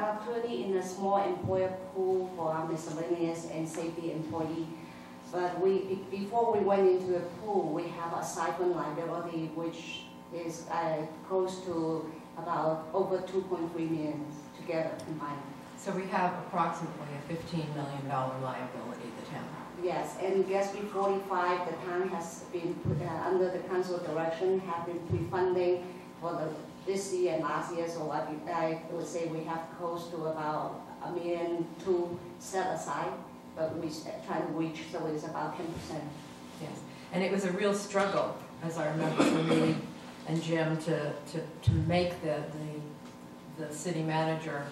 are currently in a small employer pool for our miscellaneous and safety employee. But before we went into the pool, we have a siphon liability, which is close to about over 2.3 million together combined. So we have approximately a $15 million liability, the town. Yes, and GSB 45, the town has been under the council direction, have been pre-funding for this year and last year. So I would say we have close to about $1.2 million set aside, but we try to reach, so it's about 10%. Yes, and it was a real struggle, as I remember, for me and Jim to make the city manager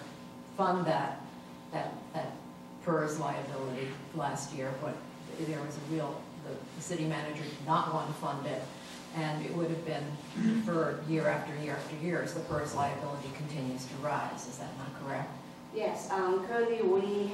fund that PERS liability last year. But there was a real, the city manager did not want to fund it, and it would have been deferred year after year after year as the PERS liability continues to rise. Is that not correct? Yes, currently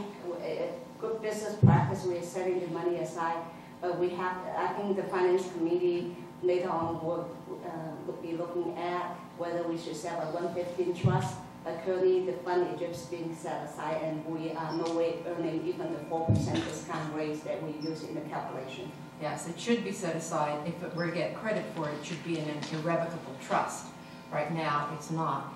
good business practice, we are setting the money aside, but we have, I think the finance committee later on would be looking at whether we should set a 115 trust. But currently the fund is just being set aside, and we are no way earning even the 4% discount rates that we use in the calculation. Yes, it should be set aside. If it were to get credit for it, it should be in an irrevocable trust. Right now, it's not.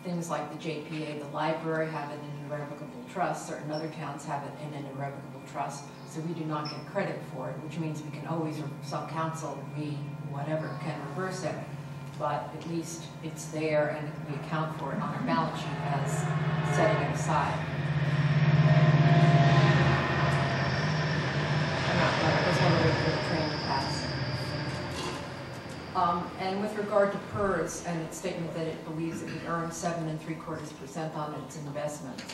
Things like the JPA, the library, have it in an irrevocable trust. Certain other towns have it in an irrevocable trust. So we do not get credit for it, which means we can always, some council, whatever, can reverse it. But at least it's there, and we account for it on our balance sheet as setting it aside. There's one way for the train to pass. And with regard to PERS and its statement that it believes it would earn 7.75% on its investments,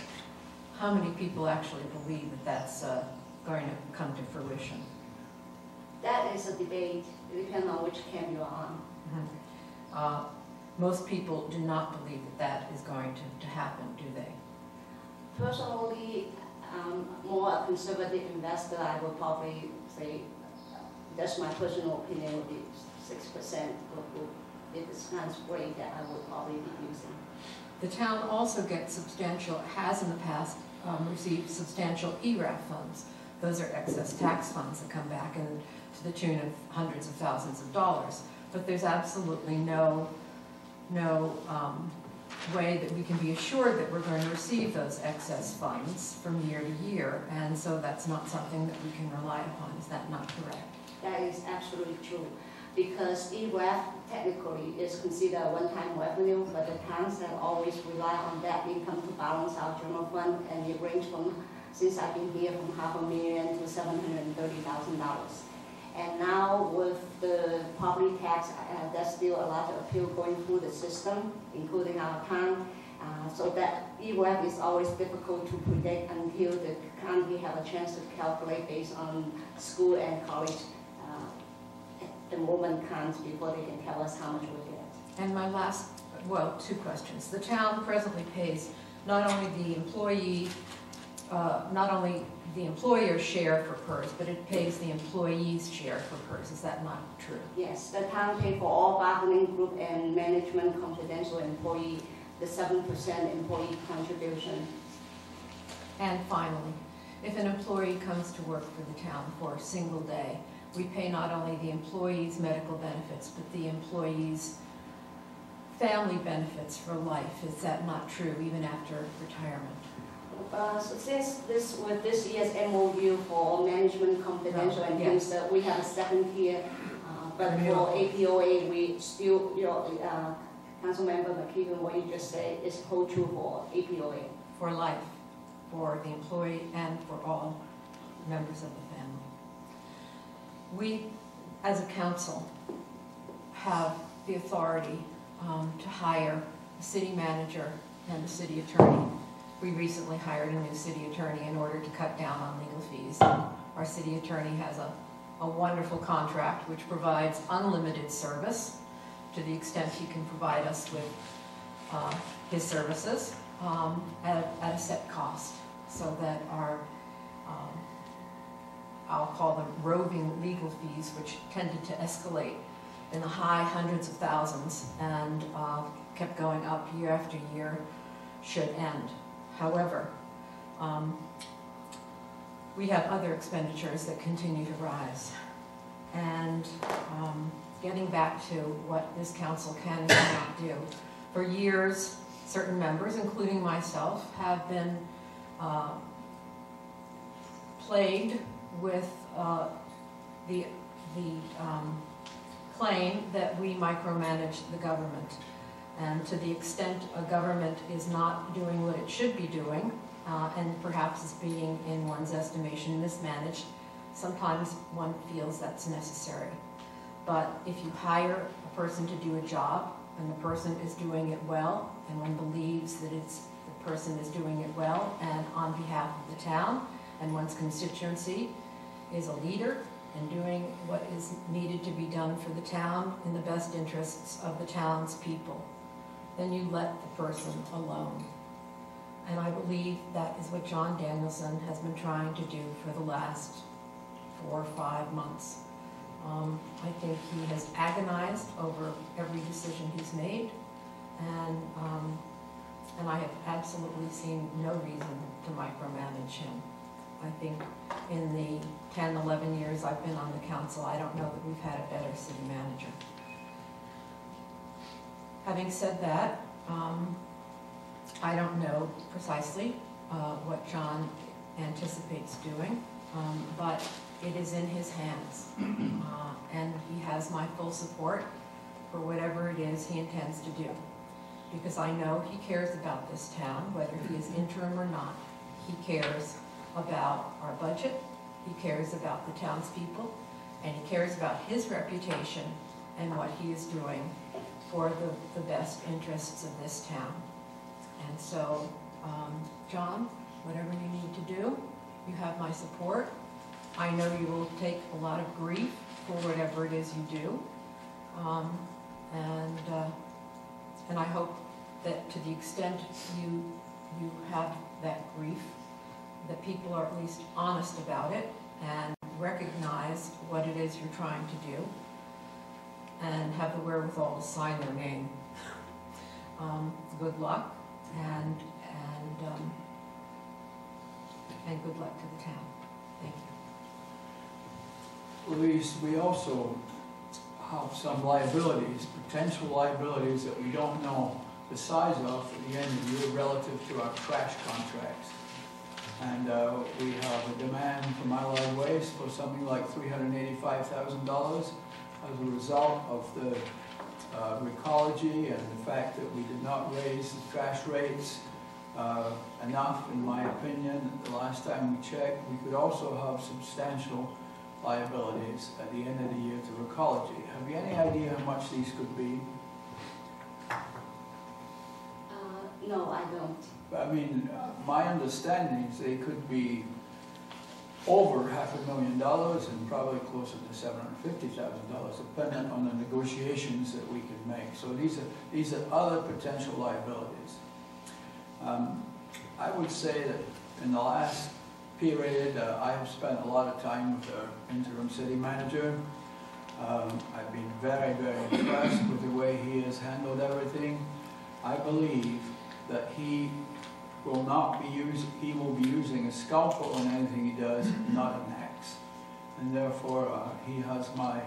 how many people actually believe that that's going to come to fruition? That is a debate. It depends on which camp you're on. Mm-hmm. Most people do not believe that that is going to happen, do they? Personally, more a conservative investor, I would probably say, that's my personal opinion, would be 6% if it's kind of great that I would probably be using. The town also gets substantial, has in the past received substantial ERAF funds. Those are excess tax funds that come back and to the tune of hundreds of thousands of dollars. But there's absolutely no way that we can be assured that we're going to receive those excess funds from year to year, and so that's not something that we can rely upon. Is that not correct? That is absolutely true, because ERAF technically is considered a one-time revenue, but the towns have always relied on that income to balance our general fund, and it ranges from, since I've been here, from $500,000 to $730,000. And now with the property tax, there's still a lot of appeal going through the system, including our town. So that ERAF is always difficult to predict until the county have a chance to calculate based on school and college enrollment counts before they can tell us how much we get. And my last, well, two questions. The town presently pays not only the employee, not only the employer's share for PERS, but it pays the employee's share for PERS. Is that not true? Yes, the town pays for all bargaining group and management confidential employee, the 7% employee contribution. And finally, if an employee comes to work for the town for a single day, we pay not only the employee's medical benefits, but the employee's family benefits for life. Is that not true, even after retirement? So since with this year's MOU for management confidential and things, that we have a second tier, but for APOA we still, Councilmember McKeegan, what you just said is hold true for APOA. For life, for the employee and for all members of the family. We, as a council, have the authority to hire a city manager and a city attorney. We recently hired a new city attorney in order to cut down on legal fees. Our city attorney has a wonderful contract which provides unlimited service to the extent he can provide us with his services at a set cost, so that our, I'll call them roving legal fees, which tended to escalate in the high hundreds of thousands and kept going up year after year, should end. However, we have other expenditures that continue to rise. And getting back to what this council can and cannot do. For years, certain members, including myself, have been plagued with the claim that we micromanage the government. And to the extent a government is not doing what it should be doing, and perhaps is being, in one's estimation, mismanaged, sometimes one feels that's necessary. But if you hire a person to do a job, and the person is doing it well, and one believes that the person is doing it well, and on behalf of the town, and one's constituency is a leader, and doing what is needed to be done for the town in the best interests of the town's people, then you let the person alone. And I believe that is what John Danielson has been trying to do for the last 4 or 5 months. I think he has agonized over every decision he's made, and I have absolutely seen no reason to micromanage him. I think in the 10, 11 years I've been on the council, I don't know that we've had a better city manager. Having said that, I don't know precisely what John anticipates doing, but it is in his hands, and he has my full support for whatever it is he intends to do, because I know he cares about this town, whether he is interim or not. He cares about our budget, he cares about the townspeople, and he cares about his reputation and what he is doing for the best interests of this town. And so, John, whatever you need to do, you have my support. I know you will take a lot of grief for whatever it is you do. And I hope that to the extent you have that grief, that people are at least honest about it and recognize what it is you're trying to do and have the wherewithal to sign their name. Good luck, and good luck to the town. Thank you. Louise, we also have some liabilities, potential liabilities that we don't know the size of at the end of the year relative to our trash contracts. And we have a demand from Allied Waste for something like $385,000 as a result of the recology and the fact that we did not raise the trash rates enough, in my opinion. The last time we checked, we could also have substantial liabilities at the end of the year to recology. Have you any idea how much these could be? No, I don't. I mean, my understanding is they could be over $500,000 and probably closer to $750,000, depending on the negotiations that we can make. So these are other potential liabilities. I would say that in the last period, I have spent a lot of time with our interim city manager. I've been very, very impressed with the way he has handled everything. I believe that he will be using a scalpel in anything he does, not an axe. And therefore, he has my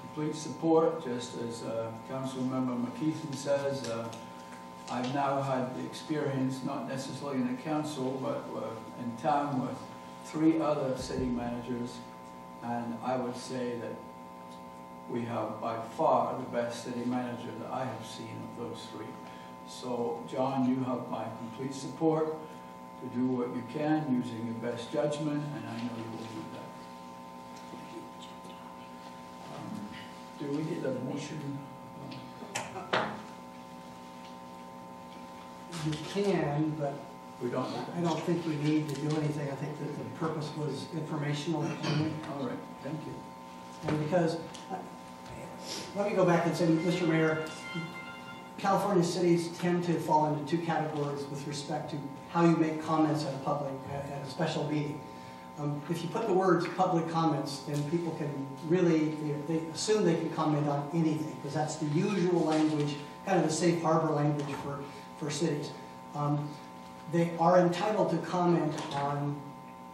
complete support, just as Councilmember McKeithen says. I've now had the experience, not necessarily in the council, but in town with 3 other city managers, and I would say that we have by far the best city manager that I have seen of those 3. So, John, you have my complete support to do what you can using your best judgment, and I know you will do that. Do we need a motion? You can, but We don't. I don't think we need to do anything. I think that the purpose was informational only. All right, thank you. And because, let me go back and say, Mr. Mayor, California cities tend to fall into 2 categories with respect to how you make comments at a special meeting. If you put the words public comments, then people can really, they assume they can comment on anything, because that's the usual language, kind of the safe harbor language for cities. They are entitled to comment on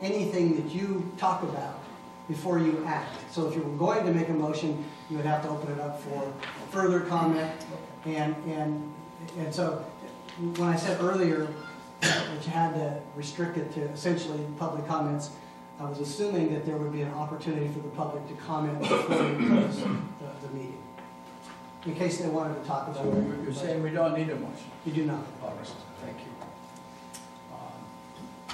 anything that you talk about before you act. So if you were going to make a motion, you would have to open it up for further comment. And so when I said earlier that you had to restrict it to essentially public comments, I was assuming that there would be an opportunity for the public to comment before we close the meeting, in case they wanted to talk about So it. you're saying we don't need a motion? You do not. All right, thank you.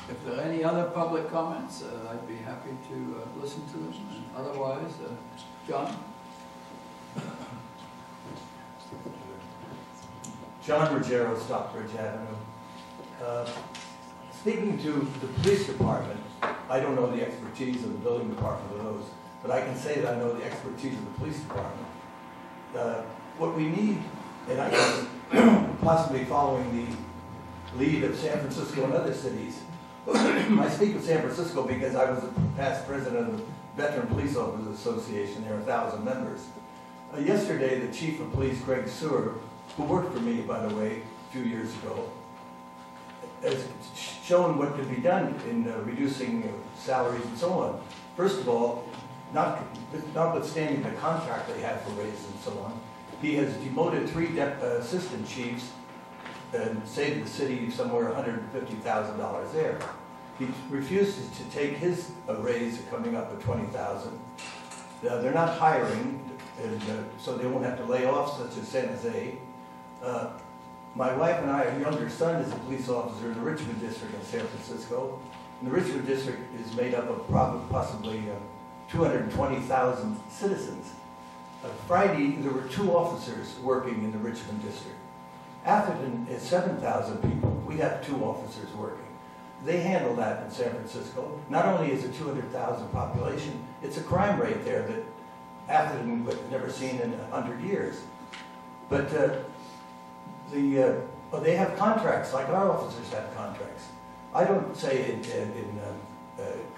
If there are any other public comments, I'd be happy to listen to them. And otherwise, John? John Ruggiero, Stockbridge Avenue. Speaking to the police department, I don't know the expertise of the building department of those, but I can say that I know the expertise of the police department. What we need, and I guess possibly following the lead of San Francisco and other cities, I speak of San Francisco because I was the past president of the Veteran Police Officers Association. There are 1,000 members. Yesterday, the chief of police, Craig Seward, who worked for me, by the way, a few years ago, has shown what could be done in reducing salaries and so on. First of all, notwithstanding the contract they have for raises and so on, he has demoted 3 assistant chiefs and saved the city somewhere $150,000 there. He refuses to take his raise coming up at $20,000. They're not hiring, and, so they won't have to lay off, such as San Jose. My wife and I, our younger son is a police officer in the Richmond District in San Francisco. And the Richmond District is made up of possibly 220,000 citizens. Friday, there were 2 officers working in the Richmond District. Atherton is 7,000 people. We have 2 officers working. They handle that in San Francisco. Not only is it 200,000 population, it's a crime rate there that Atherton had never seen in 100 years. But they have contracts like our officers have contracts. I don't say in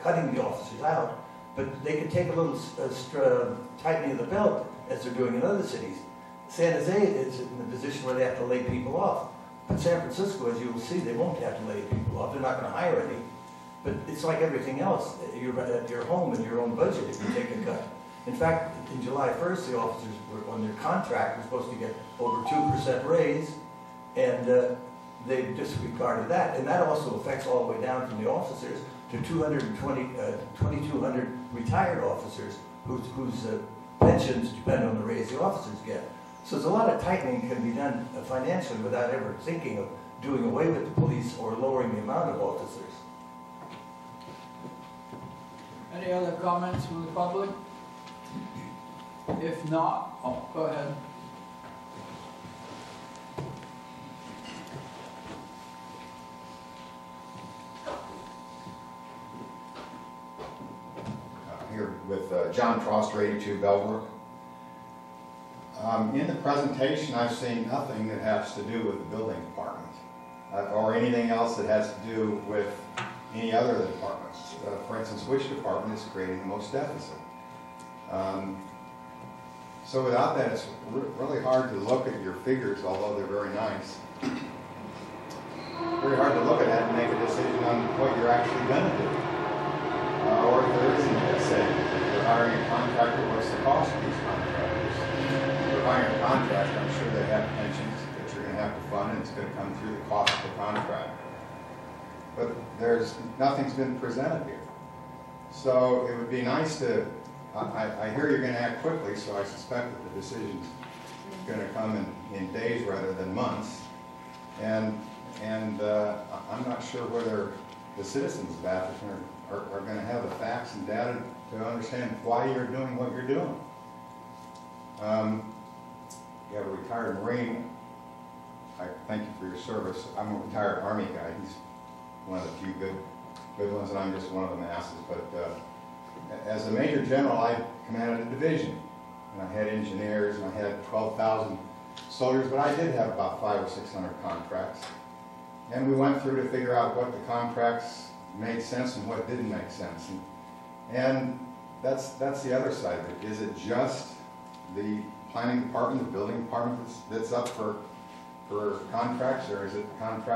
cutting the officers out, but they can take a little tightening of the belt as they're doing in other cities. San Jose is in a position where they have to lay people off. But San Francisco, as you will see, they won't have to lay people off. They're not going to hire any. But it's like everything else. You're at your home and your own budget if you take a cut. In fact, in July 1st, the officers were on their contract were supposed to get over 2% raise, and they disregarded that. And that also affects all the way down from the officers to 2,200 retired officers whose pensions depend on the raise the officers get. So there's a lot of tightening can be done financially without ever thinking of doing away with the police or lowering the amount of officers. Any other comments from the public? If not, oh, go ahead. Here with John Troster, 82 Bellbrook. In the presentation, I've seen nothing that has to do with the building department or anything else that has to do with any other departments. For instance, which department is creating the most deficit? So without that, it's really hard to look at your figures, although they're very nice. Very hard to look at that and make a decision on what you're actually going to do. Or if there isn't a savings. If you're hiring a contractor, what's the cost of these contractors? If you're hiring a contractor, I'm sure they have pensions that you're going to have to fund, and it's going to come through the cost of the contract. But nothing's been presented here. So it would be nice to, I hear you're going to act quickly, so I suspect that the decision's going to come in days rather than months. And I'm not sure whether the citizens of Atherton are going to have the facts and data to understand why you're doing what you're doing. You have a retired Marine. I thank you for your service. I'm a retired Army guy. He's one of the few good ones, and I'm just one of the masses. But as a Major General, I commanded a division, and I had engineers, and I had 12,000 soldiers, but I did have about 500 or 600 contracts. And we went through to figure out what the contracts made sense and what didn't make sense. And that's the other side of it. Is it just the planning department, the building department that's up for contracts, or is it the contractor